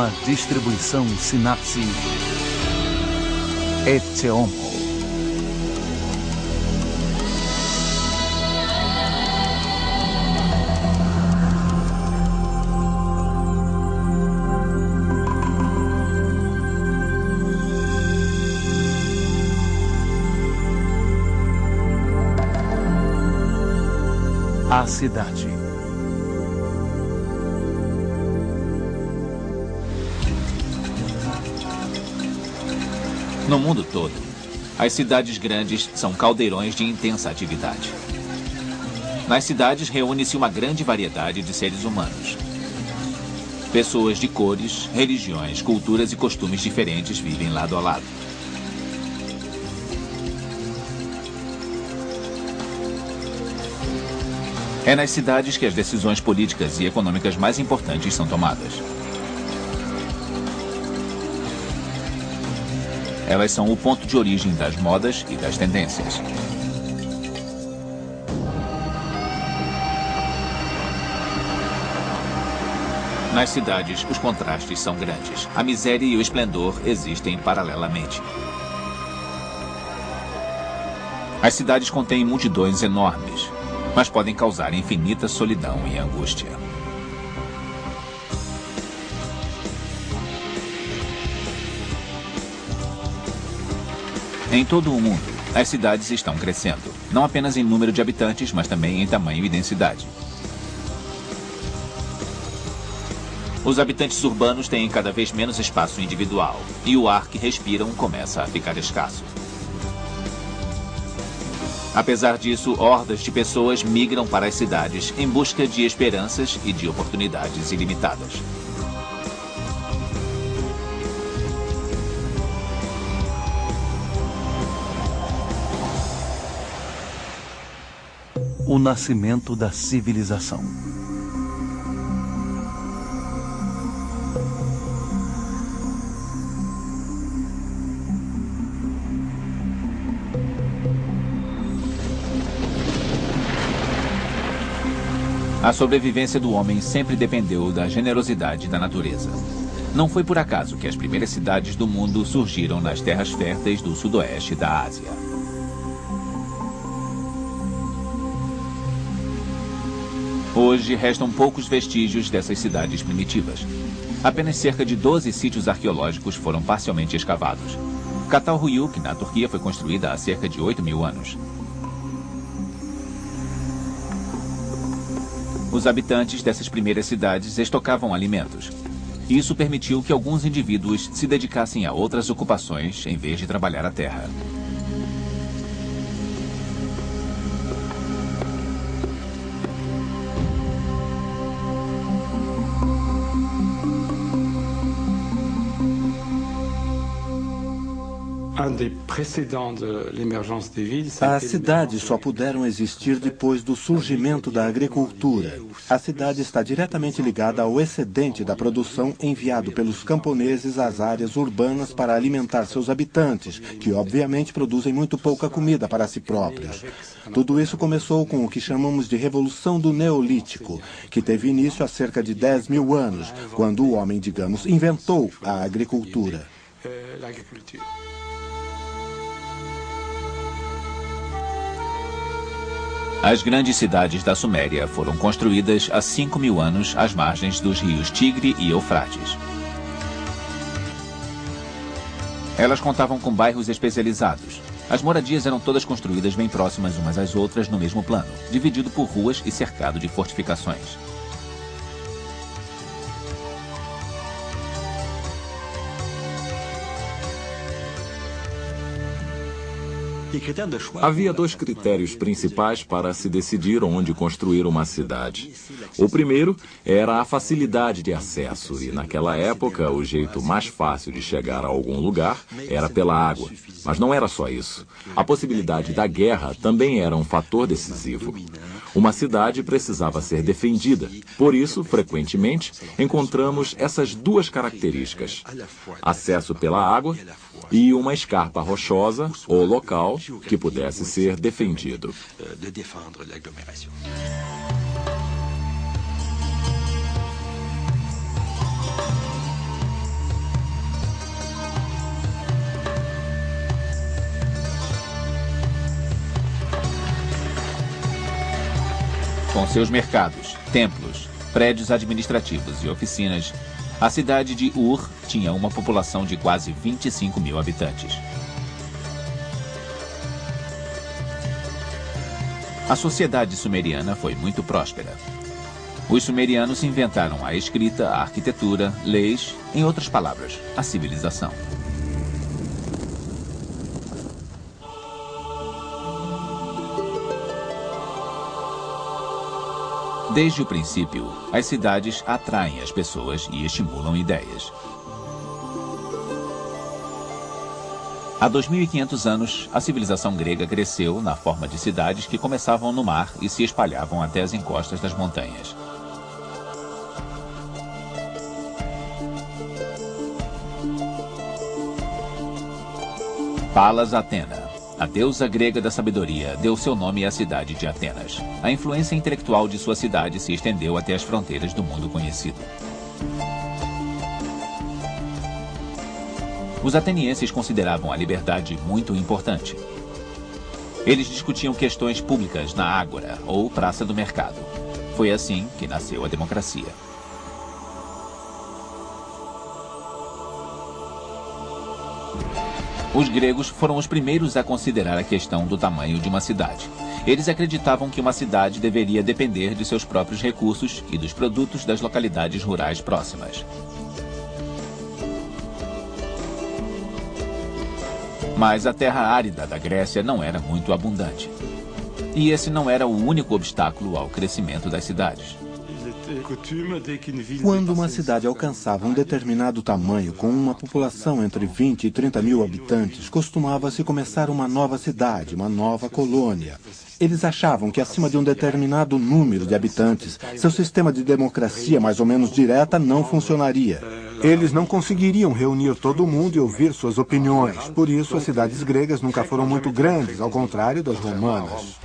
Uma distribuição Sinapse Etcheomo. A cidade. No mundo todo, as cidades grandes são caldeirões de intensa atividade. Nas cidades reúne-se uma grande variedade de seres humanos. Pessoas de cores, religiões, culturas e costumes diferentes vivem lado a lado. É nas cidades que as decisões políticas e econômicas mais importantes são tomadas. Elas são o ponto de origem das modas e das tendências. Nas cidades, os contrastes são grandes. A miséria e o esplendor existem paralelamente. As cidades contêm multidões enormes, mas podem causar infinita solidão e angústia. Em todo o mundo, as cidades estão crescendo, não apenas em número de habitantes, mas também em tamanho e densidade. Os habitantes urbanos têm cada vez menos espaço individual, e o ar que respiram começa a ficar escasso. Apesar disso, hordas de pessoas migram para as cidades em busca de esperanças e de oportunidades ilimitadas. O nascimento da civilização. A sobrevivência do homem sempre dependeu da generosidade da natureza. Não foi por acaso que as primeiras cidades do mundo surgiram nas terras férteis do sudoeste da Ásia. Hoje restam poucos vestígios dessas cidades primitivas. Apenas cerca de 12 sítios arqueológicos foram parcialmente escavados. Çatalhöyük, na Turquia, foi construída há cerca de 8.000 anos. Os habitantes dessas primeiras cidades estocavam alimentos. Isso permitiu que alguns indivíduos se dedicassem a outras ocupações em vez de trabalhar a terra. As cidades só puderam existir depois do surgimento da agricultura. A cidade está diretamente ligada ao excedente da produção enviado pelos camponeses às áreas urbanas para alimentar seus habitantes, que obviamente produzem muito pouca comida para si próprios. Tudo isso começou com o que chamamos de Revolução do Neolítico, que teve início há cerca de 10.000 anos, quando o homem, digamos, inventou a agricultura. As grandes cidades da Suméria foram construídas há 5.000 anos às margens dos rios Tigre e Eufrates. Elas contavam com bairros especializados. As moradias eram todas construídas bem próximas umas às outras no mesmo plano, dividido por ruas e cercado de fortificações. Havia dois critérios principais para se decidir onde construir uma cidade. O primeiro era a facilidade de acesso, e naquela época o jeito mais fácil de chegar a algum lugar era pela água. Mas não era só isso. A possibilidade da guerra também era um fator decisivo. Uma cidade precisava ser defendida. Por isso, frequentemente, encontramos essas duas características: acesso pela água e uma escarpa rochosa ou local que pudesse ser defendido. Com seus mercados, templos, prédios administrativos e oficinas, a cidade de Ur tinha uma população de quase 25 mil habitantes. A sociedade sumeriana foi muito próspera. Os sumerianos inventaram a escrita, a arquitetura, leis, em outras palavras, a civilização. Desde o princípio, as cidades atraem as pessoas e estimulam ideias. Há 2.500 anos, a civilização grega cresceu na forma de cidades que começavam no mar e se espalhavam até as encostas das montanhas. Palas Atena, a deusa grega da sabedoria, deu seu nome à cidade de Atenas. A influência intelectual de sua cidade se estendeu até as fronteiras do mundo conhecido. Os atenienses consideravam a liberdade muito importante. Eles discutiam questões públicas na ágora, ou praça do mercado. Foi assim que nasceu a democracia. Os gregos foram os primeiros a considerar a questão do tamanho de uma cidade. Eles acreditavam que uma cidade deveria depender de seus próprios recursos e dos produtos das localidades rurais próximas. Mas a terra árida da Grécia não era muito abundante. E esse não era o único obstáculo ao crescimento das cidades. Quando uma cidade alcançava um determinado tamanho, com uma população entre 20 e 30 mil habitantes, costumava-se começar uma nova cidade, uma nova colônia. Eles achavam que acima de um determinado número de habitantes, seu sistema de democracia mais ou menos direta não funcionaria. Eles não conseguiriam reunir todo mundo e ouvir suas opiniões. Por isso, as cidades gregas nunca foram muito grandes, ao contrário das romanas.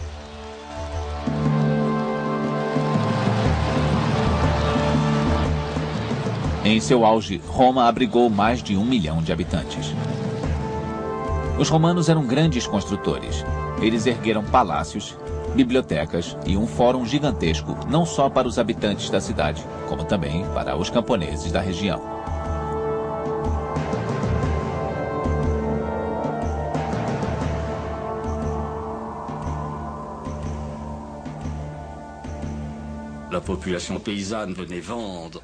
Em seu auge, Roma abrigou mais de 1 milhão de habitantes. Os romanos eram grandes construtores. Eles ergueram palácios, bibliotecas e um fórum gigantesco, não só para os habitantes da cidade, como também para os camponeses da região.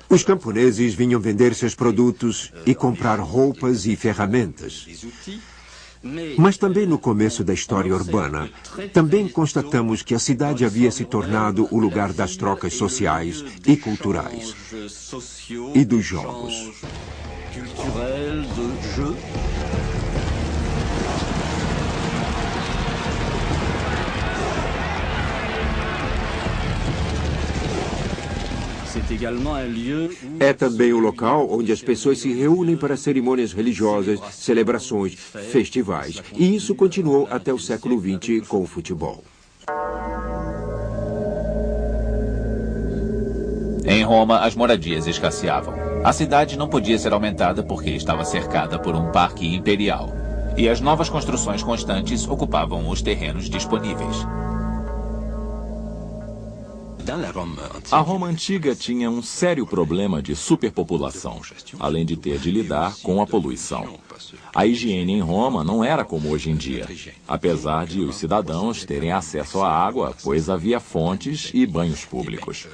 Os camponeses vinham vender seus produtos e comprar roupas e ferramentas. Mas também no começo da história urbana, também constatamos que a cidade havia se tornado o lugar das trocas sociais e culturais e dos jogos. É também o local onde as pessoas se reúnem para cerimônias religiosas, celebrações, festivais. E isso continuou até o século XX com o futebol. Em Roma, as moradias escasseavam. A cidade não podia ser aumentada porque estava cercada por um parque imperial. E as novas construções constantes ocupavam os terrenos disponíveis. A Roma antiga tinha um sério problema de superpopulação, além de ter de lidar com a poluição. A higiene em Roma não era como hoje em dia, apesar de os cidadãos terem acesso à água, pois havia fontes e banhos públicos.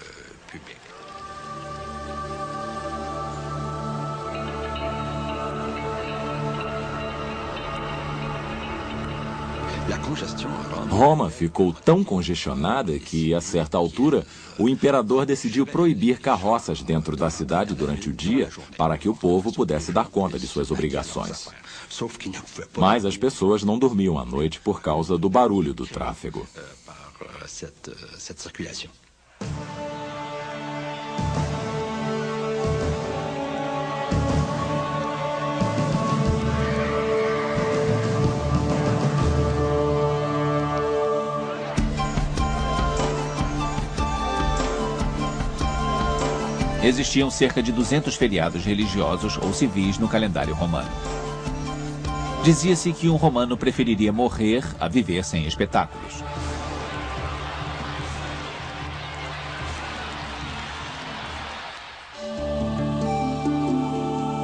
Roma ficou tão congestionada que, a certa altura, o imperador decidiu proibir carroças dentro da cidade durante o dia para que o povo pudesse dar conta de suas obrigações. Mas as pessoas não dormiam à noite por causa do barulho do tráfego. Existiam cerca de 200 feriados religiosos ou civis no calendário romano. Dizia-se que um romano preferiria morrer a viver sem espetáculos.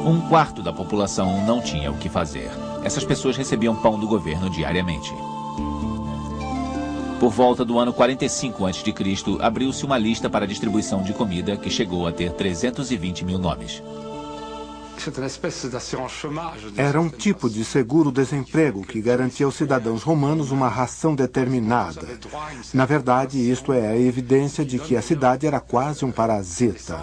Um quarto da população não tinha o que fazer. Essas pessoas recebiam pão do governo diariamente. Por volta do ano 45 a.C., abriu-se uma lista para a distribuição de comida que chegou a ter 320 mil nomes. Era um tipo de seguro-desemprego que garantia aos cidadãos romanos uma ração determinada. Na verdade, isto é a evidência de que a cidade era quase um parasita.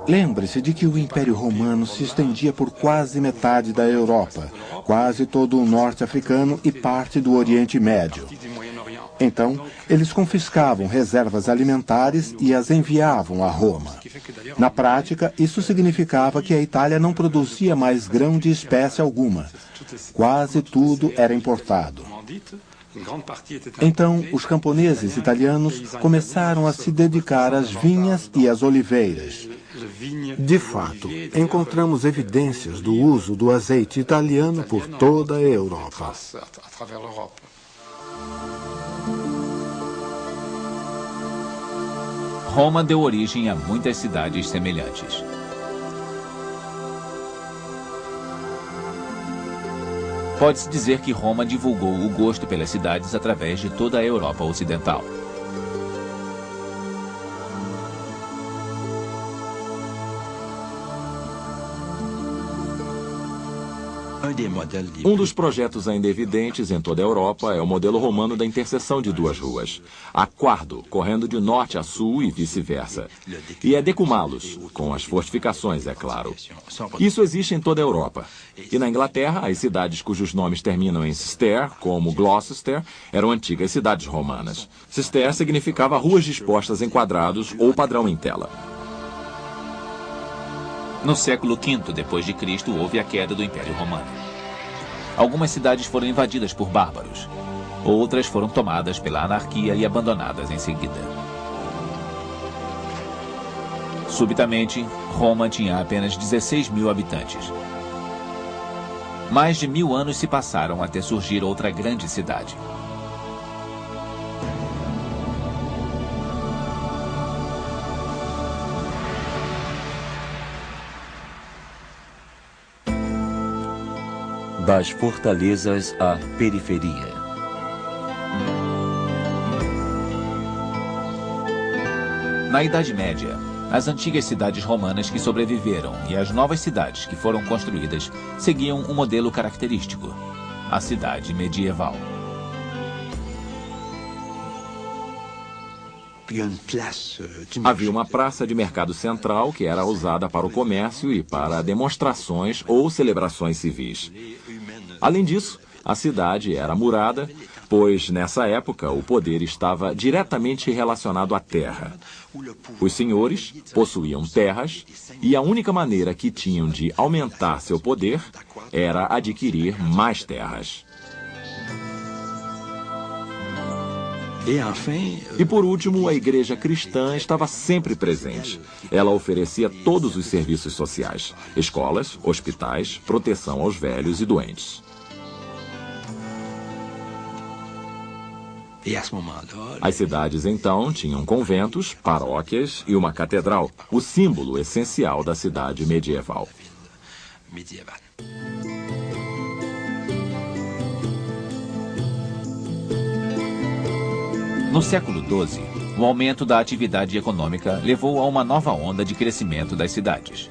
Lembre-se de que o Império Romano se estendia por quase metade da Europa, quase todo o norte africano e parte do Oriente Médio. Então, eles confiscavam reservas alimentares e as enviavam a Roma. Na prática, isso significava que a Itália não produzia mais grão de espécie alguma. Quase tudo era importado. Então, os camponeses italianos começaram a se dedicar às vinhas e às oliveiras. De fato, encontramos evidências do uso do azeite italiano por toda a Europa. Roma deu origem a muitas cidades semelhantes. Pode-se dizer que Roma divulgou o gosto pelas cidades através de toda a Europa Ocidental. Um dos projetos ainda evidentes em toda a Europa é o modelo romano da interseção de duas ruas, a Quardo, correndo de norte a sul e vice-versa, e é Decumalos, com as fortificações, é claro. Isso existe em toda a Europa. E na Inglaterra, as cidades cujos nomes terminam em Cister, como Gloucester, eram antigas cidades romanas. Cister significava ruas dispostas em quadrados ou padrão em tela. No século V d.C., houve a queda do Império Romano. Algumas cidades foram invadidas por bárbaros. Outras foram tomadas pela anarquia e abandonadas em seguida. Subitamente, Roma tinha apenas 16 mil habitantes. Mais de 1000 anos se passaram até surgir outra grande cidade. Das fortalezas à periferia. Na Idade Média, as antigas cidades romanas que sobreviveram e as novas cidades que foram construídas seguiam um modelo característico: a cidade medieval. Havia uma praça de mercado central que era usada para o comércio e para demonstrações ou celebrações civis. Além disso, a cidade era murada, pois nessa época o poder estava diretamente relacionado à terra. Os senhores possuíam terras e a única maneira que tinham de aumentar seu poder era adquirir mais terras. E por último, a igreja cristã estava sempre presente. Ela oferecia todos os serviços sociais: escolas, hospitais, proteção aos velhos e doentes. As cidades, então, tinham conventos, paróquias e uma catedral, o símbolo essencial da cidade medieval. No século XII, o aumento da atividade econômica levou a uma nova onda de crescimento das cidades.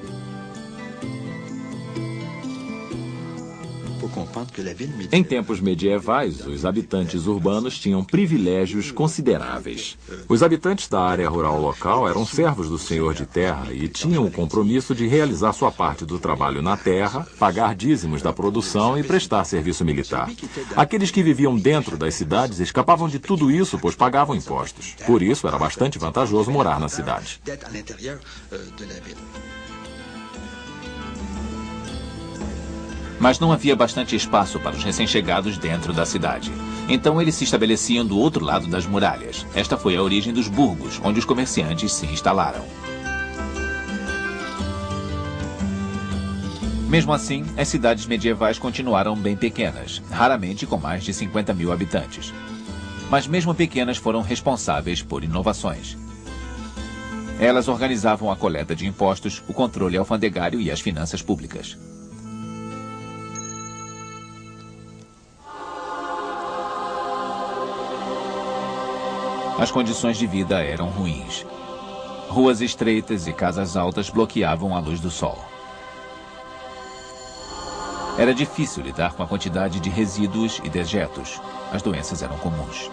Em tempos medievais, os habitantes urbanos tinham privilégios consideráveis. Os habitantes da área rural local eram servos do senhor de terra e tinham o compromisso de realizar sua parte do trabalho na terra, pagar dízimos da produção e prestar serviço militar. Aqueles que viviam dentro das cidades escapavam de tudo isso, pois pagavam impostos. Por isso, era bastante vantajoso morar na cidade. Mas não havia bastante espaço para os recém-chegados dentro da cidade. Então eles se estabeleciam do outro lado das muralhas. Esta foi a origem dos burgos, onde os comerciantes se instalaram. Mesmo assim, as cidades medievais continuaram bem pequenas, raramente com mais de 50 mil habitantes. Mas mesmo pequenas foram responsáveis por inovações. Elas organizavam a coleta de impostos, o controle alfandegário e as finanças públicas. As condições de vida eram ruins. Ruas estreitas e casas altas bloqueavam a luz do sol. Era difícil lidar com a quantidade de resíduos e dejetos. As doenças eram comuns.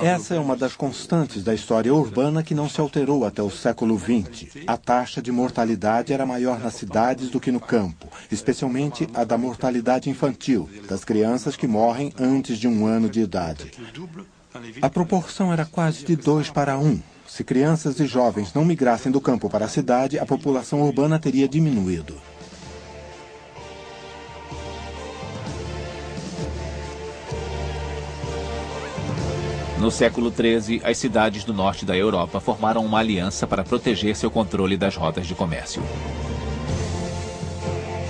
Essa é uma das constantes da história urbana que não se alterou até o século XX. A taxa de mortalidade era maior nas cidades do que no campo, especialmente a da mortalidade infantil, das crianças que morrem antes de 1 ano de idade. A proporção era quase de 2 para 1. Se crianças e jovens não migrassem do campo para a cidade, a população urbana teria diminuído. No século XIII, as cidades do norte da Europa formaram uma aliança para proteger seu controle das rotas de comércio.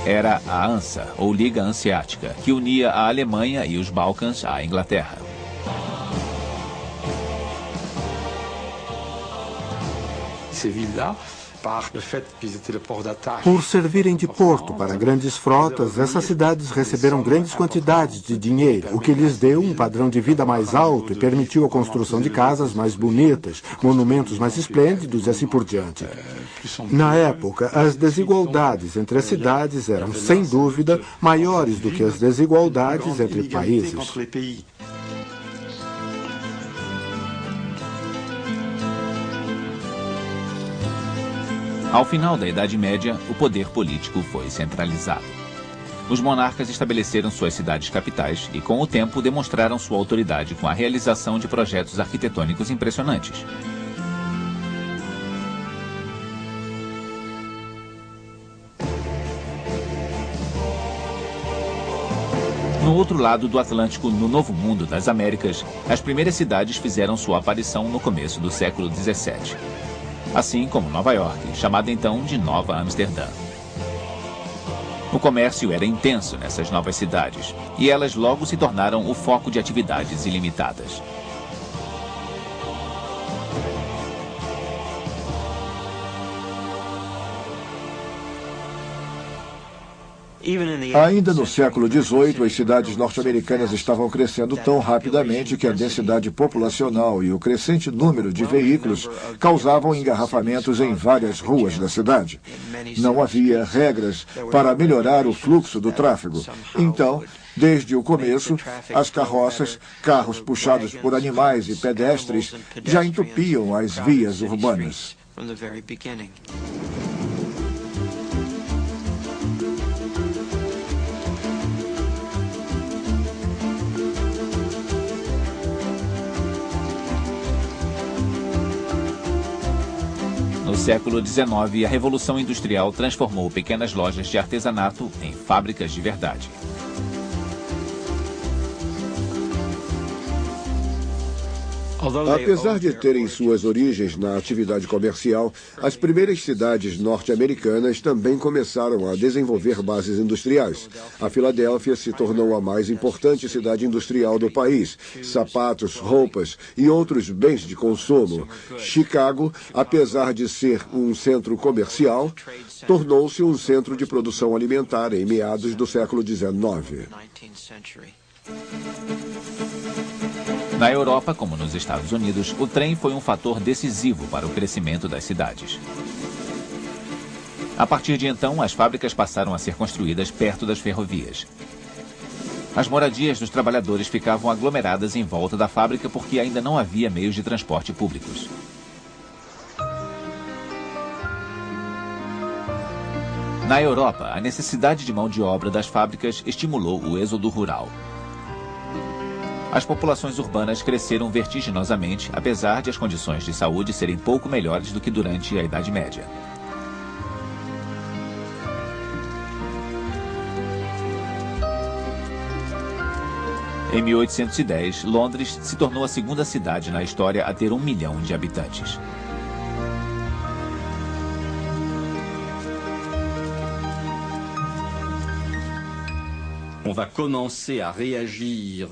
Era a ANSA, ou Liga Hanseática, que unia a Alemanha e os Balcãs à Inglaterra. Por servirem de porto para grandes frotas, essas cidades receberam grandes quantidades de dinheiro, o que lhes deu um padrão de vida mais alto e permitiu a construção de casas mais bonitas, monumentos mais esplêndidos e assim por diante. Na época, as desigualdades entre as cidades eram, sem dúvida, maiores do que as desigualdades entre países. Ao final da Idade Média, o poder político foi centralizado. Os monarcas estabeleceram suas cidades capitais e, com o tempo, demonstraram sua autoridade com a realização de projetos arquitetônicos impressionantes. No outro lado do Atlântico, no Novo Mundo das Américas, as primeiras cidades fizeram sua aparição no começo do século XVII. Assim como Nova York, chamada então de Nova Amsterdã. O comércio era intenso nessas novas cidades, e elas logo se tornaram o foco de atividades ilimitadas. Ainda no século XVIII, as cidades norte-americanas estavam crescendo tão rapidamente que a densidade populacional e o crescente número de veículos causavam engarrafamentos em várias ruas da cidade. Não havia regras para melhorar o fluxo do tráfego. Então, desde o começo, as carroças, carros puxados por animais e pedestres já entupiam as vias urbanas. No século XIX, a Revolução Industrial transformou pequenas lojas de artesanato em fábricas de verdade. Apesar de terem suas origens na atividade comercial, as primeiras cidades norte-americanas também começaram a desenvolver bases industriais. A Filadélfia se tornou a mais importante cidade industrial do país. Sapatos, roupas e outros bens de consumo. Chicago, apesar de ser um centro comercial, tornou-se um centro de produção alimentar em meados do século XIX. Na Europa, como nos Estados Unidos, o trem foi um fator decisivo para o crescimento das cidades. A partir de então, as fábricas passaram a ser construídas perto das ferrovias. As moradias dos trabalhadores ficavam aglomeradas em volta da fábrica porque ainda não havia meios de transporte públicos. Na Europa, a necessidade de mão de obra das fábricas estimulou o êxodo rural. As populações urbanas cresceram vertiginosamente, apesar de as condições de saúde serem pouco melhores do que durante a Idade Média. Em 1810, Londres se tornou a segunda cidade na história a ter 1 milhão de habitantes. On va commencer à réagir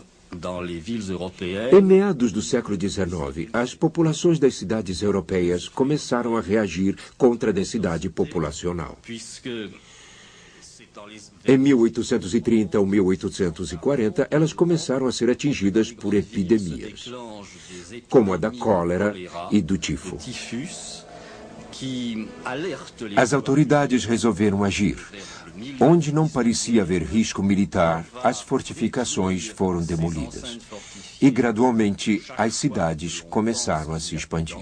Em meados do século XIX, as populações das cidades europeias começaram a reagir contra a densidade populacional. Em 1830 ou 1840, elas começaram a ser atingidas por epidemias, como a da cólera e do tifo. As autoridades resolveram agir. Onde não parecia haver risco militar, as fortificações foram demolidas. E, gradualmente, as cidades começaram a se expandir.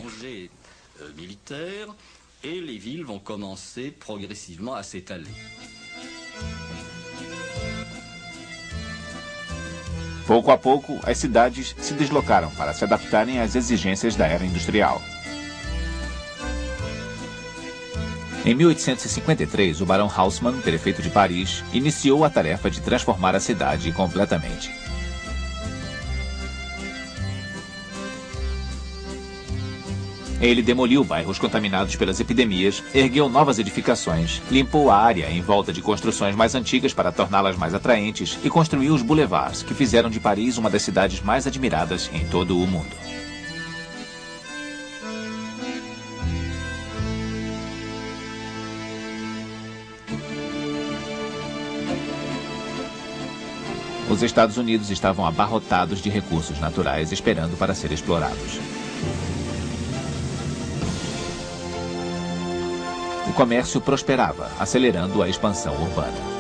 Pouco a pouco, as cidades se deslocaram para se adaptarem às exigências da era industrial. Em 1853, o barão Haussmann, prefeito de Paris, iniciou a tarefa de transformar a cidade completamente. Ele demoliu bairros contaminados pelas epidemias, ergueu novas edificações, limpou a área em volta de construções mais antigas para torná-las mais atraentes e construiu os boulevards, que fizeram de Paris uma das cidades mais admiradas em todo o mundo. Os Estados Unidos estavam abarrotados de recursos naturais esperando para ser explorados. O comércio prosperava, acelerando a expansão urbana.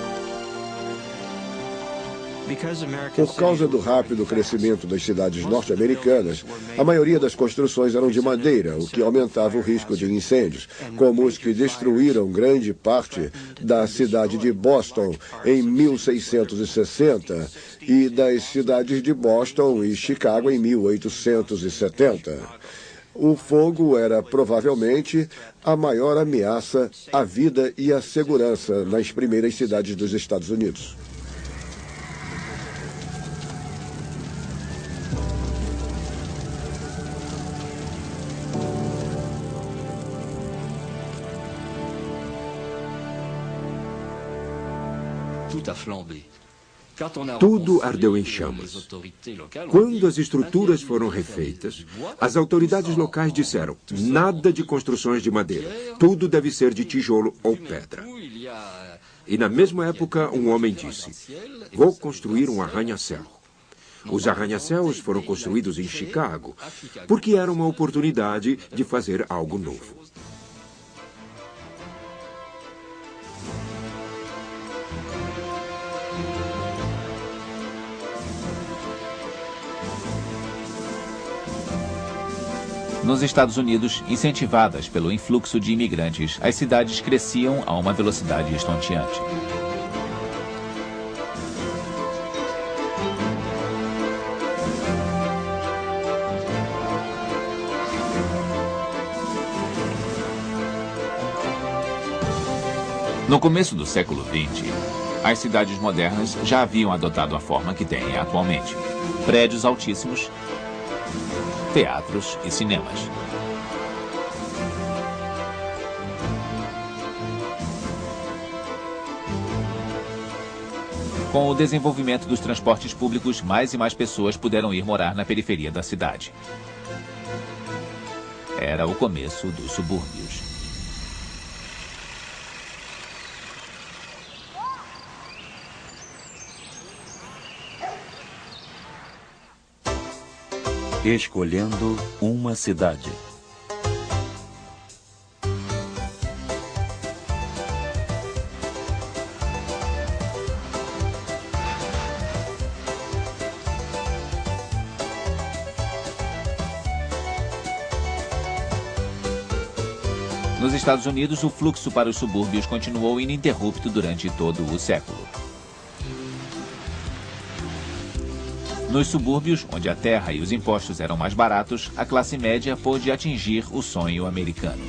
Por causa do rápido crescimento das cidades norte-americanas, a maioria das construções eram de madeira, o que aumentava o risco de incêndios, como os que destruíram grande parte da cidade de Boston em 1660 e das cidades de Boston e Chicago em 1870. O fogo era provavelmente a maior ameaça à vida e à segurança nas primeiras cidades dos Estados Unidos. Tudo ardeu em chamas. Quando as estruturas foram refeitas, as autoridades locais disseram: nada de construções de madeira, tudo deve ser de tijolo ou pedra. E na mesma época, um homem disse: vou construir um arranha-céu. Os arranha-céus foram construídos em Chicago, porque era uma oportunidade de fazer algo novo. Nos Estados Unidos, incentivadas pelo influxo de imigrantes, as cidades cresciam a uma velocidade estonteante. No começo do século XX, as cidades modernas já haviam adotado a forma que têm atualmente. Prédios altíssimos, teatros e cinemas. Com o desenvolvimento dos transportes públicos, mais e mais pessoas puderam ir morar na periferia da cidade. Era o começo dos subúrbios. Escolhendo uma cidade. Nos Estados Unidos, o fluxo para os subúrbios continuou ininterrupto durante todo o século. Nos subúrbios, onde a terra e os impostos eram mais baratos, a classe média pôde atingir o sonho americano.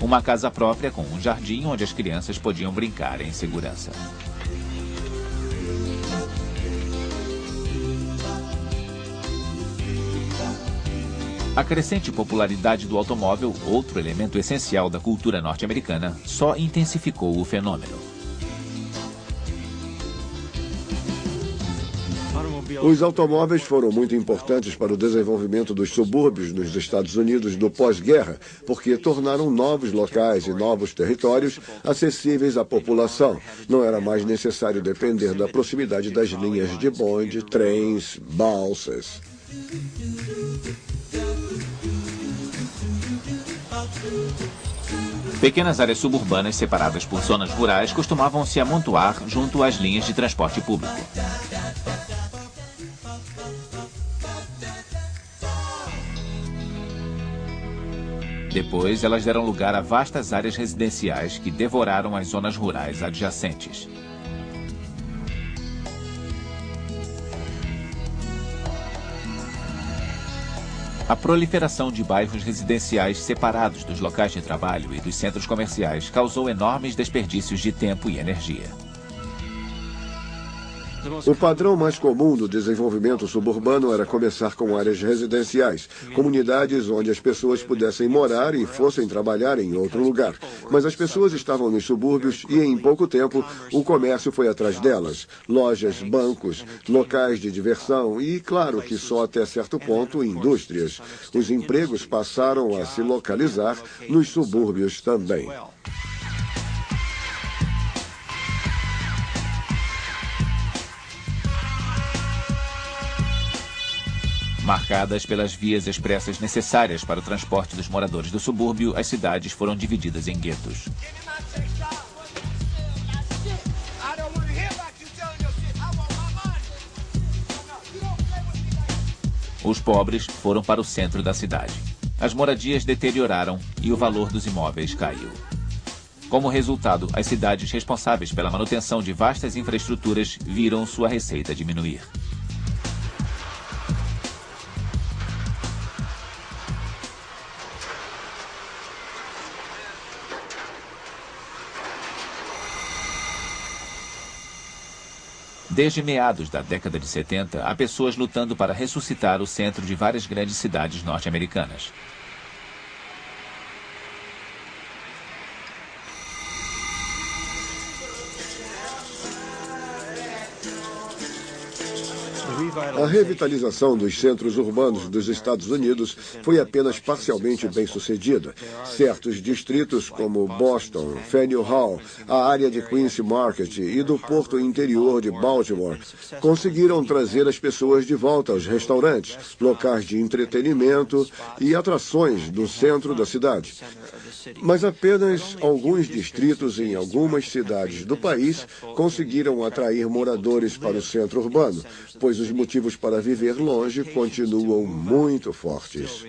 Uma casa própria com um jardim onde as crianças podiam brincar em segurança. A crescente popularidade do automóvel, outro elemento essencial da cultura norte-americana, só intensificou o fenômeno. Os automóveis foram muito importantes para o desenvolvimento dos subúrbios nos Estados Unidos do pós-guerra, porque tornaram novos locais e novos territórios acessíveis à população. Não era mais necessário depender da proximidade das linhas de bonde, trens, balsas. Pequenas áreas suburbanas separadas por zonas rurais costumavam se amontoar junto às linhas de transporte público. Depois, elas deram lugar a vastas áreas residenciais que devoraram as zonas rurais adjacentes. A proliferação de bairros residenciais separados dos locais de trabalho e dos centros comerciais causou enormes desperdícios de tempo e energia. O padrão mais comum do desenvolvimento suburbano era começar com áreas residenciais, comunidades onde as pessoas pudessem morar e fossem trabalhar em outro lugar. Mas as pessoas estavam nos subúrbios e, em pouco tempo, o comércio foi atrás delas. Lojas, bancos, locais de diversão e, claro que só até certo ponto, indústrias. Os empregos passaram a se localizar nos subúrbios também. Marcadas pelas vias expressas necessárias para o transporte dos moradores do subúrbio, as cidades foram divididas em guetos. Os pobres foram para o centro da cidade. As moradias deterioraram e o valor dos imóveis caiu. Como resultado, as cidades responsáveis pela manutenção de vastas infraestruturas viram sua receita diminuir. Desde meados da década de 70, há pessoas lutando para ressuscitar o centro de várias grandes cidades norte-americanas. A revitalização dos centros urbanos dos Estados Unidos foi apenas parcialmente bem-sucedida. Certos distritos como Boston, Faneuil Hall, a área de Quincy Market e do porto interior de Baltimore conseguiram trazer as pessoas de volta aos restaurantes, locais de entretenimento e atrações no centro da cidade. Mas apenas alguns distritos em algumas cidades do país conseguiram atrair moradores para o centro urbano, pois os motivos para viver longe continuam muito fortes.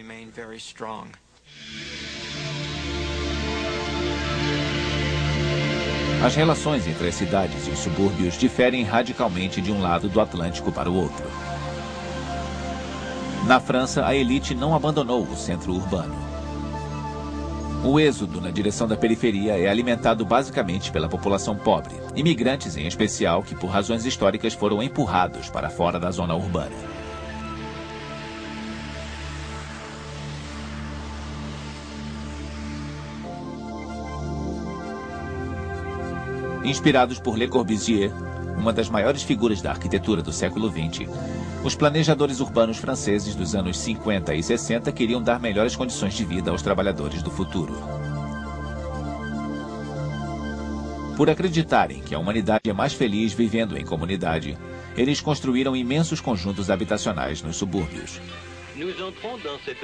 As relações entre as cidades e os subúrbios diferem radicalmente de um lado do Atlântico para o outro. Na França, a elite não abandonou o centro urbano. O êxodo na direção da periferia é alimentado basicamente pela população pobre, imigrantes em especial que por razões históricas foram empurrados para fora da zona urbana. Inspirados por Le Corbusier, uma das maiores figuras da arquitetura do século XX, os planejadores urbanos franceses dos anos 50 e 60 queriam dar melhores condições de vida aos trabalhadores do futuro. Por acreditarem que a humanidade é mais feliz vivendo em comunidade, eles construíram imensos conjuntos habitacionais nos subúrbios.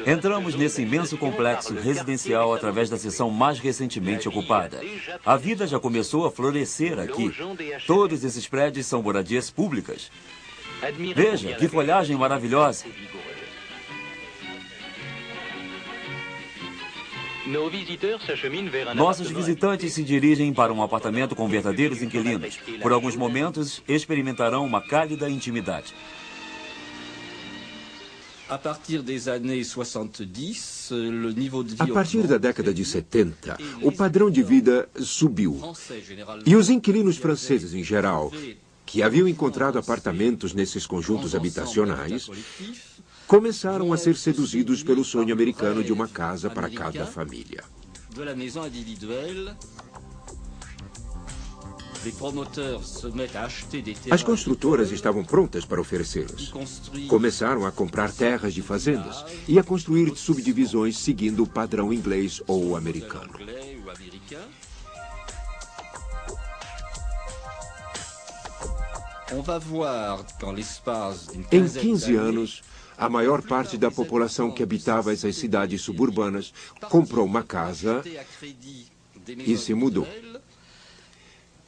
Entramos nesse imenso complexo residencial através da seção mais recentemente ocupada. A vida já começou a florescer aqui. Todos esses prédios são moradias públicas. Veja, que folhagem maravilhosa. Nossos visitantes se dirigem para um apartamento com verdadeiros inquilinos. Por alguns momentos, experimentarão uma cálida intimidade. A partir da década de 70, o padrão de vida subiu. E os inquilinos franceses, em geral, que haviam encontrado apartamentos nesses conjuntos habitacionais, começaram a ser seduzidos pelo sonho americano de uma casa para cada família. As construtoras estavam prontas para oferecê-las. Começaram a comprar terras de fazendas e a construir subdivisões seguindo o padrão inglês ou americano. Em 15 anos, a maior parte da população que habitava essas cidades suburbanas comprou uma casa e se mudou.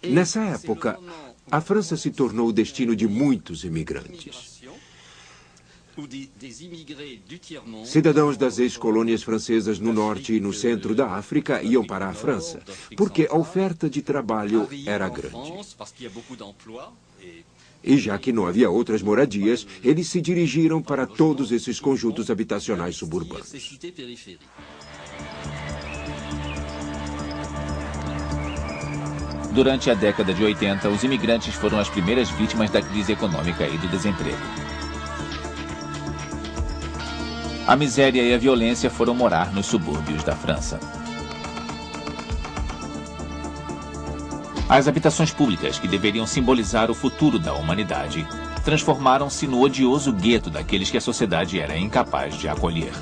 Nessa época, a França se tornou o destino de muitos imigrantes. Cidadãos das ex-colônias francesas no norte e no centro da África iam para a França, porque a oferta de trabalho era grande. E já que não havia outras moradias, eles se dirigiram para todos esses conjuntos habitacionais suburbanos. Durante a década de 80, os imigrantes foram as primeiras vítimas da crise econômica e do desemprego. A miséria e a violência foram morar nos subúrbios da França. As habitações públicas, que deveriam simbolizar o futuro da humanidade, transformaram-se no odioso gueto daqueles que a sociedade era incapaz de acolher.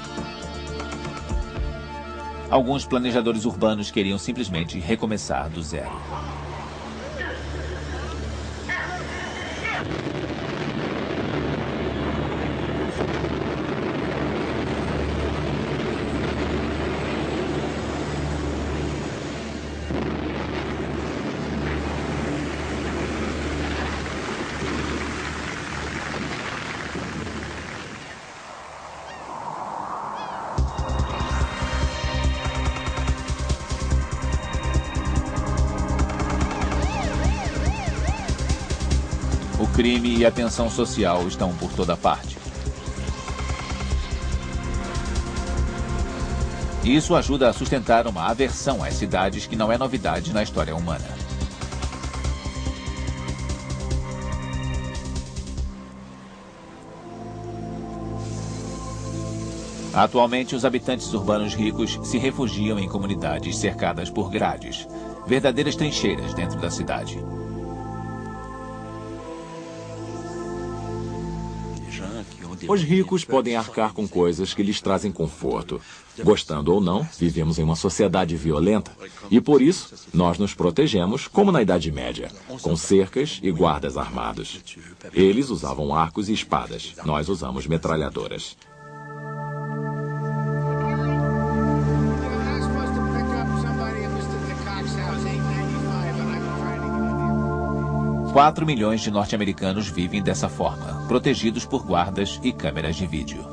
Alguns planejadores urbanos queriam simplesmente recomeçar do zero. O crime e a tensão social estão por toda parte. Isso ajuda a sustentar uma aversão às cidades que não é novidade na história humana. Atualmente, os habitantes urbanos ricos se refugiam em comunidades cercadas por grades, verdadeiras trincheiras dentro da cidade. Os ricos podem arcar com coisas que lhes trazem conforto. Gostando ou não, vivemos em uma sociedade violenta e, por isso, nós nos protegemos como na Idade Média, com cercas e guardas armados. Eles usavam arcos e espadas, nós usamos metralhadoras. Quatro milhões de norte-americanos vivem dessa forma, protegidos por guardas e câmeras de vídeo.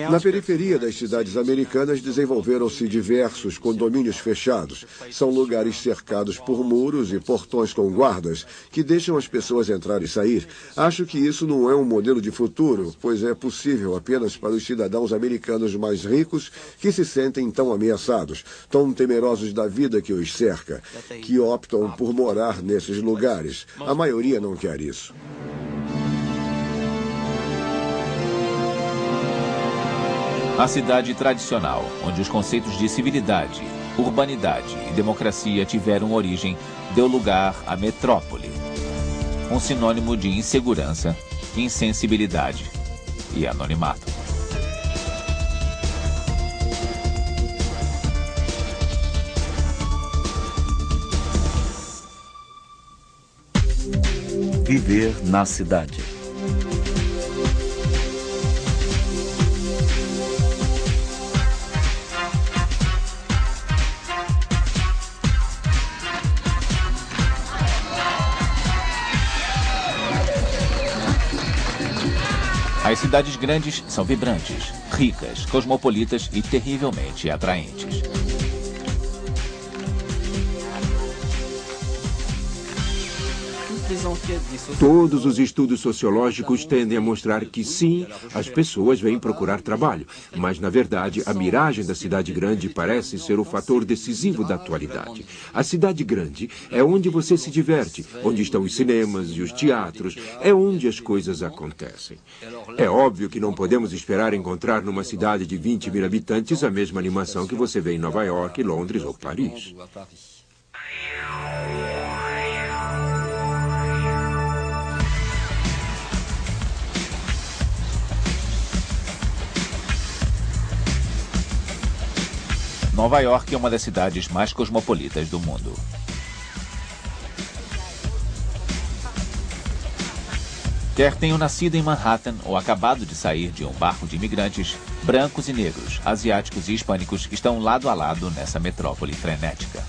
Na periferia das cidades americanas desenvolveram-se diversos condomínios fechados. São lugares cercados por muros e portões com guardas que deixam as pessoas entrar e sair. Acho que isso não é um modelo de futuro, pois é possível apenas para os cidadãos americanos mais ricos que se sentem tão ameaçados, tão temerosos da vida que os cerca, que optam por morar nesses lugares. A maioria não quer isso. A cidade tradicional, onde os conceitos de civilidade, urbanidade e democracia tiveram origem, deu lugar à metrópole, um sinônimo de insegurança, insensibilidade e anonimato. Viver na cidade. As cidades grandes são vibrantes, ricas, cosmopolitas e terrivelmente atraentes. Todos os estudos sociológicos tendem a mostrar que sim, as pessoas vêm procurar trabalho, mas na verdade a miragem da cidade grande parece ser o fator decisivo da atualidade. A cidade grande é onde você se diverte, onde estão os cinemas e os teatros, é onde as coisas acontecem. É óbvio que não podemos esperar encontrar numa cidade de 20 mil habitantes a mesma animação que você vê em Nova York, Londres ou Paris. Nova York é uma das cidades mais cosmopolitas do mundo. Quer tenham nascido em Manhattan ou acabado de sair de um barco de imigrantes, brancos e negros, asiáticos e hispânicos estão lado a lado nessa metrópole frenética.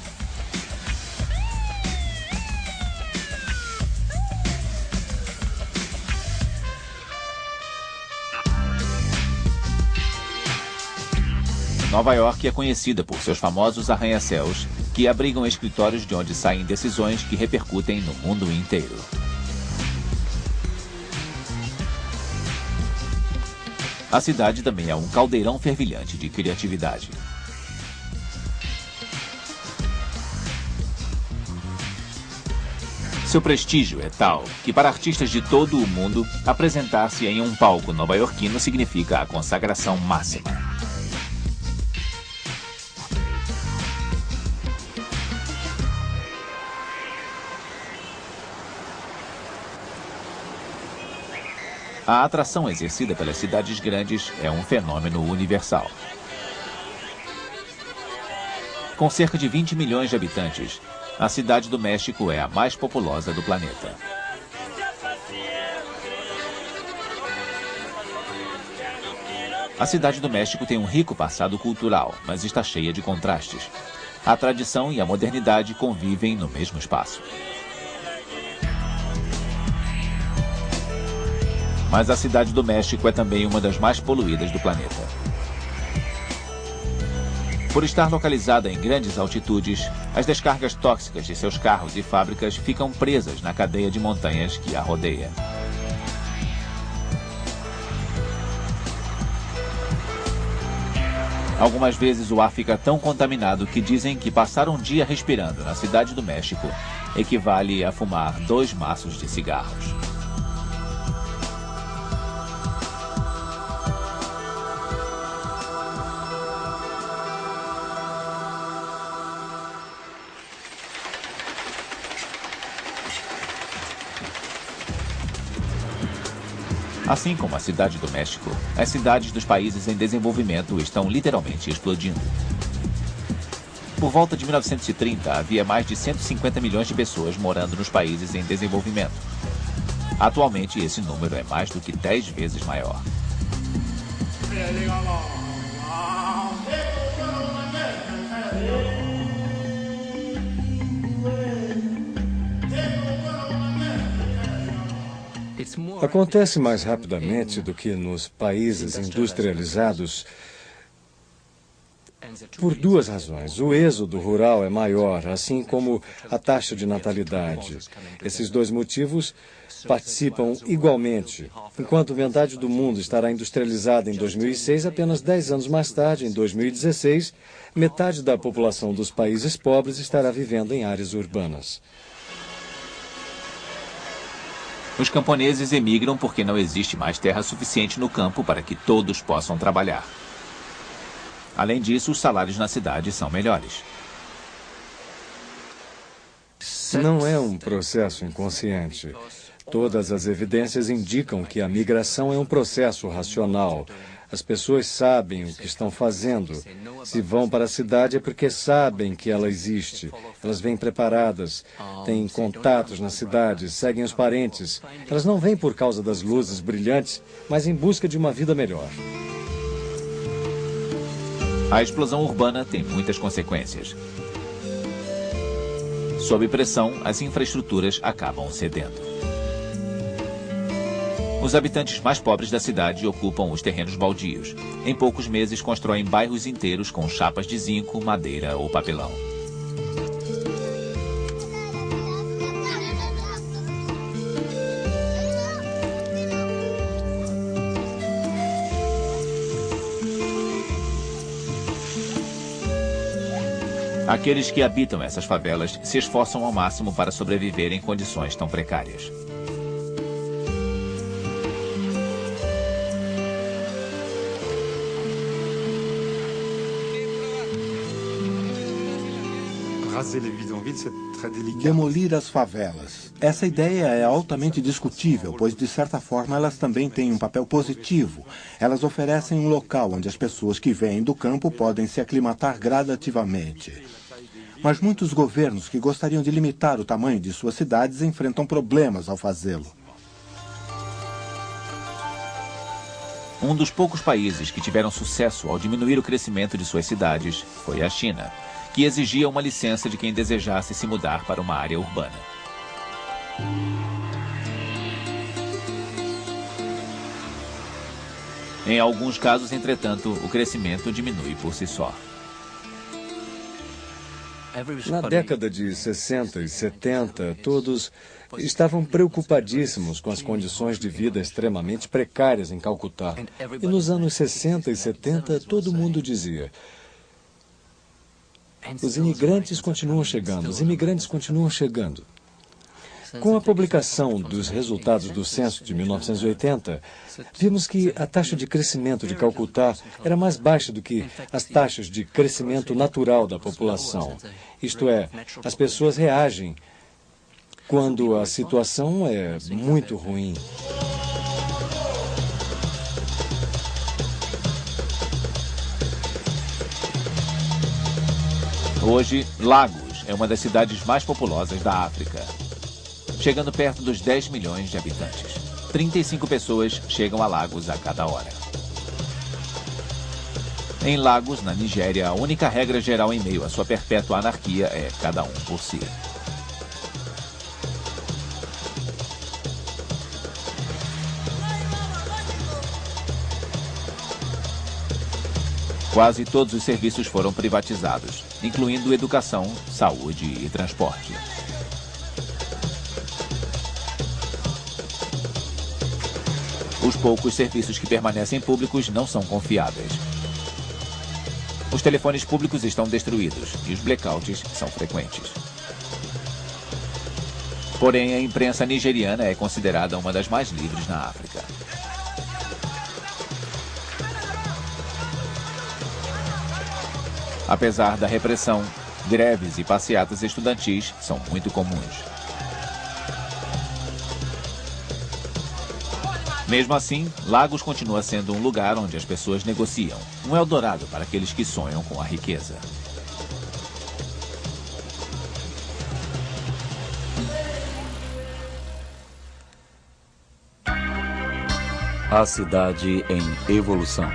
Nova York é conhecida por seus famosos arranha-céus, que abrigam escritórios de onde saem decisões que repercutem no mundo inteiro. A cidade também é um caldeirão fervilhante de criatividade. Seu prestígio é tal que, para artistas de todo o mundo, apresentar-se em um palco nova-iorquino significa a consagração máxima. A atração exercida pelas cidades grandes é um fenômeno universal. Com cerca de 20 milhões de habitantes, a Cidade do México é a mais populosa do planeta. A Cidade do México tem um rico passado cultural, mas está cheia de contrastes. A tradição e a modernidade convivem no mesmo espaço. Mas a Cidade do México é também uma das mais poluídas do planeta. Por estar localizada em grandes altitudes, as descargas tóxicas de seus carros e fábricas ficam presas na cadeia de montanhas que a rodeia. Algumas vezes o ar fica tão contaminado que dizem que passar um dia respirando na Cidade do México equivale a fumar 2 maços de cigarros. Assim como a Cidade do México, as cidades dos países em desenvolvimento estão literalmente explodindo. Por volta de 1930, havia mais de 150 milhões de pessoas morando nos países em desenvolvimento. Atualmente, esse número é mais do que 10 vezes maior. Acontece mais rapidamente do que nos países industrializados por 2 razões. O êxodo rural é maior, assim como a taxa de natalidade. Esses 2 motivos participam igualmente. Enquanto metade do mundo estará industrializada em 2006, apenas 10 anos mais tarde, em 2016, metade da população dos países pobres estará vivendo em áreas urbanas. Os camponeses emigram porque não existe mais terra suficiente no campo para que todos possam trabalhar. Além disso, os salários na cidade são melhores. Não é um processo inconsciente. Todas as evidências indicam que a migração é um processo racional. As pessoas sabem o que estão fazendo. Se vão para a cidade é porque sabem que ela existe. Elas vêm preparadas, têm contatos na cidade, seguem os parentes. Elas não vêm por causa das luzes brilhantes, mas em busca de uma vida melhor. A explosão urbana tem muitas consequências. Sob pressão, as infraestruturas acabam cedendo. Os habitantes mais pobres da cidade ocupam os terrenos baldios. Em poucos meses, constroem bairros inteiros com chapas de zinco, madeira ou papelão. Aqueles que habitam essas favelas se esforçam ao máximo para sobreviver em condições tão precárias. demolir as favelas. Essa ideia é altamente discutível, pois de certa forma elas também têm um papel positivo. Elas oferecem um local onde as pessoas que vêm do campo podem se aclimatar gradativamente. Mas muitos governos que gostariam de limitar o tamanho de suas cidades enfrentam problemas ao fazê-lo. Um dos poucos países que tiveram sucesso ao diminuir o crescimento de suas cidades foi a China, que exigia uma licença de quem desejasse se mudar para uma área urbana. Em alguns casos, entretanto, o crescimento diminui por si só. Na década de 60 e 70, todos estavam preocupadíssimos com as condições de vida extremamente precárias em Calcutá. E nos anos 60 e 70, todo mundo dizia: os imigrantes continuam chegando, os imigrantes continuam chegando. Com a publicação dos resultados do censo de 1980, vimos que a taxa de crescimento de Calcutá era mais baixa do que as taxas de crescimento natural da população. Isto é, as pessoas reagem quando a situação é muito ruim. Hoje, Lagos é uma das cidades mais populosas da África, chegando perto dos 10 milhões de habitantes. 35 pessoas chegam a Lagos a cada hora. Em Lagos, na Nigéria, a única regra geral em meio à sua perpétua anarquia é cada um por si. Quase todos os serviços foram privatizados, incluindo educação, saúde e transporte. Os poucos serviços que permanecem públicos não são confiáveis. Os telefones públicos estão destruídos e os blackouts são frequentes. Porém, a imprensa nigeriana é considerada uma das mais livres na África. Apesar da repressão, greves e passeatas estudantis são muito comuns. Mesmo assim, Lagos continua sendo um lugar onde as pessoas negociam, um eldorado para aqueles que sonham com a riqueza. A cidade em evolução.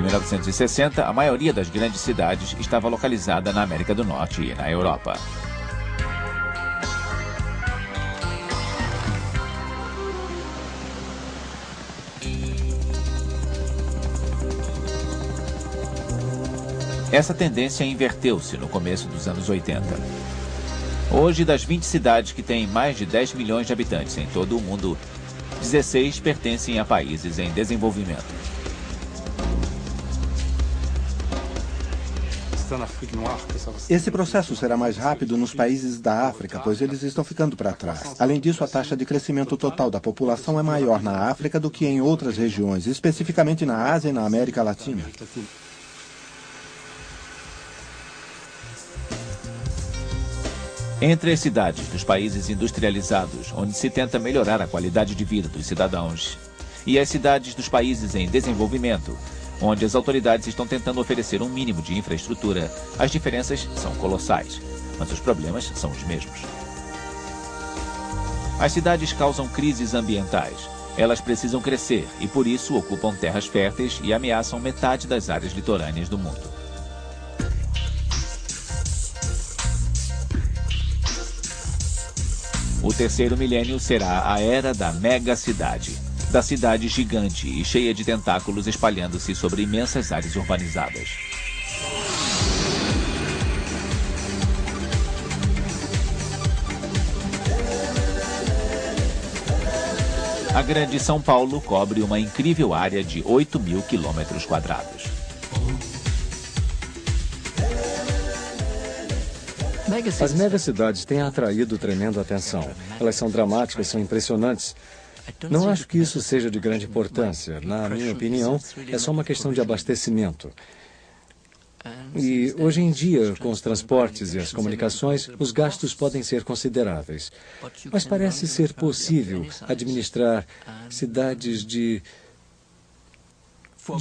Em 1960, a maioria das grandes cidades estava localizada na América do Norte e na Europa. Essa tendência inverteu-se no começo dos anos 80. Hoje, das 20 cidades que têm mais de 10 milhões de habitantes em todo o mundo, 16 pertencem a países em desenvolvimento. Esse processo será mais rápido nos países da África, pois eles estão ficando para trás. Além disso, a taxa de crescimento total da população é maior na África do que em outras regiões, especificamente na Ásia e na América Latina. Entre as cidades dos países industrializados, onde se tenta melhorar a qualidade de vida dos cidadãos, e as cidades dos países em desenvolvimento, onde as autoridades estão tentando oferecer um mínimo de infraestrutura, as diferenças são colossais, mas os problemas são os mesmos. As cidades causam crises ambientais. Elas precisam crescer e, por isso, ocupam terras férteis e ameaçam metade das áreas litorâneas do mundo. O terceiro milênio será a era da megacidade, da cidade gigante e cheia de tentáculos espalhando-se sobre imensas áreas urbanizadas. A Grande São Paulo cobre uma incrível área de 8.000 quilômetros quadrados. As megacidades têm atraído tremenda atenção. Elas são dramáticas, são impressionantes. Não acho que isso seja de grande importância. Na minha opinião, é só uma questão de abastecimento. E hoje em dia, com os transportes e as comunicações, os gastos podem ser consideráveis. Mas parece ser possível administrar cidades de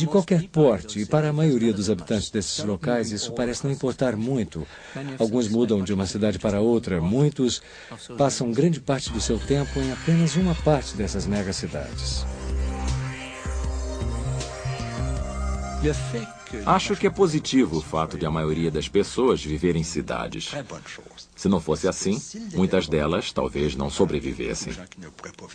qualquer porte, e para a maioria dos habitantes desses locais, isso parece não importar muito. Alguns mudam de uma cidade para outra, muitos passam grande parte do seu tempo em apenas uma parte dessas megacidades. Acho que é positivo o fato de a maioria das pessoas viver em cidades. Se não fosse assim, muitas delas talvez não sobrevivessem.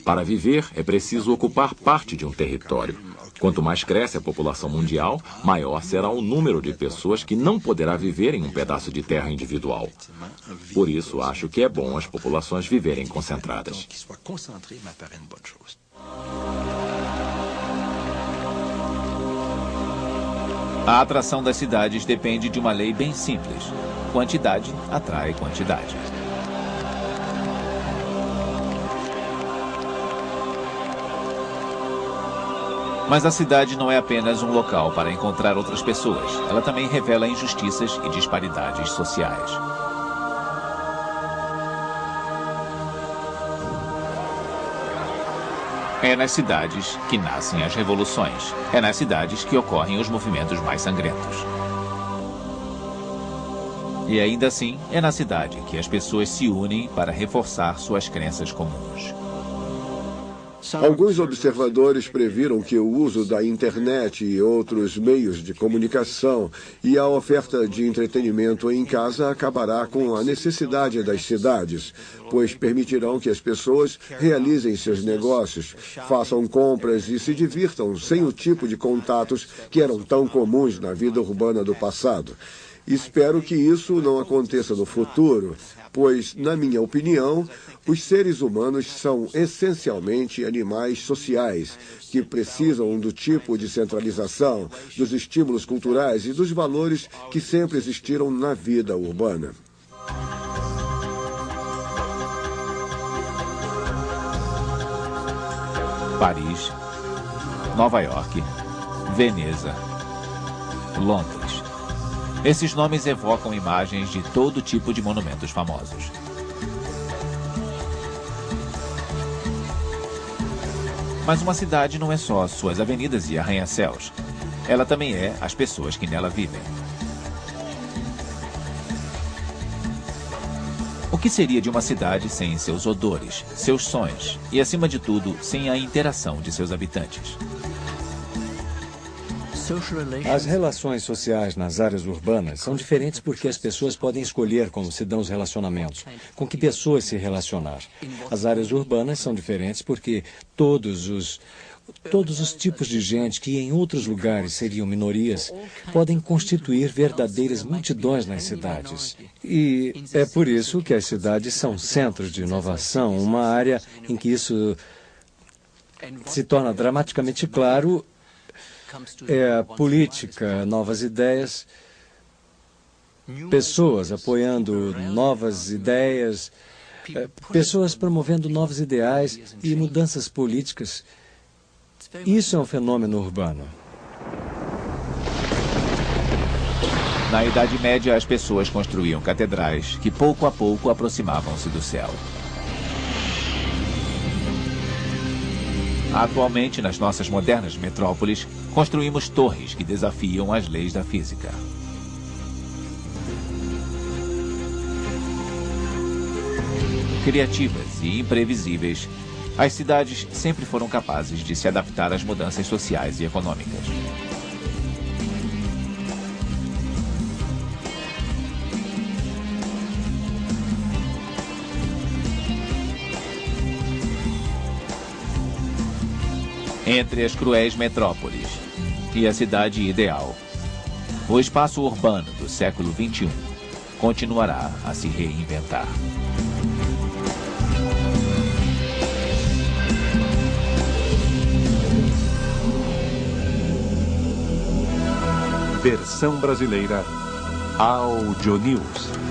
Para viver, é preciso ocupar parte de um território. Quanto mais cresce a população mundial, maior será o número de pessoas que não poderá viver em um pedaço de terra individual. Por isso, acho que é bom as populações viverem concentradas. A atração das cidades depende de uma lei bem simples. Quantidade atrai quantidade. Mas a cidade não é apenas um local para encontrar outras pessoas. Ela também revela injustiças e disparidades sociais. É nas cidades que nascem as revoluções. É nas cidades que ocorrem os movimentos mais sangrentos. E ainda assim, é na cidade que as pessoas se unem para reforçar suas crenças comuns. Alguns observadores previram que o uso da internet e outros meios de comunicação e a oferta de entretenimento em casa acabará com a necessidade das cidades, pois permitirão que as pessoas realizem seus negócios, façam compras e se divirtam sem o tipo de contatos que eram tão comuns na vida urbana do passado. Espero que isso não aconteça no futuro, pois, na minha opinião, os seres humanos são essencialmente animais sociais, que precisam do tipo de centralização, dos estímulos culturais e dos valores que sempre existiram na vida urbana. Paris, Nova York, Veneza, Londres. Esses nomes evocam imagens de todo tipo de monumentos famosos. Mas uma cidade não é só suas avenidas e arranha-céus. Ela também é as pessoas que nela vivem. O que seria de uma cidade sem seus odores, seus sons e, acima de tudo, sem a interação de seus habitantes? As relações sociais nas áreas urbanas são diferentes porque as pessoas podem escolher como se dão os relacionamentos, com que pessoas se relacionar. As áreas urbanas são diferentes porque todos os tipos de gente que em outros lugares seriam minorias podem constituir verdadeiras multidões nas cidades. E é por isso que as cidades são centros de inovação, uma área em que isso se torna dramaticamente claro. É a política, novas ideias, pessoas apoiando novas ideias, pessoas promovendo novos ideais e mudanças políticas. Isso é um fenômeno urbano. Na Idade Média, as pessoas construíam catedrais que pouco a pouco aproximavam-se do céu. Atualmente, nas nossas modernas metrópoles, construímos torres que desafiam as leis da física. Criativas e imprevisíveis, as cidades sempre foram capazes de se adaptar às mudanças sociais e econômicas. Entre as cruéis metrópoles e a cidade ideal, o espaço urbano do século XXI continuará a se reinventar. Versão brasileira Audio News.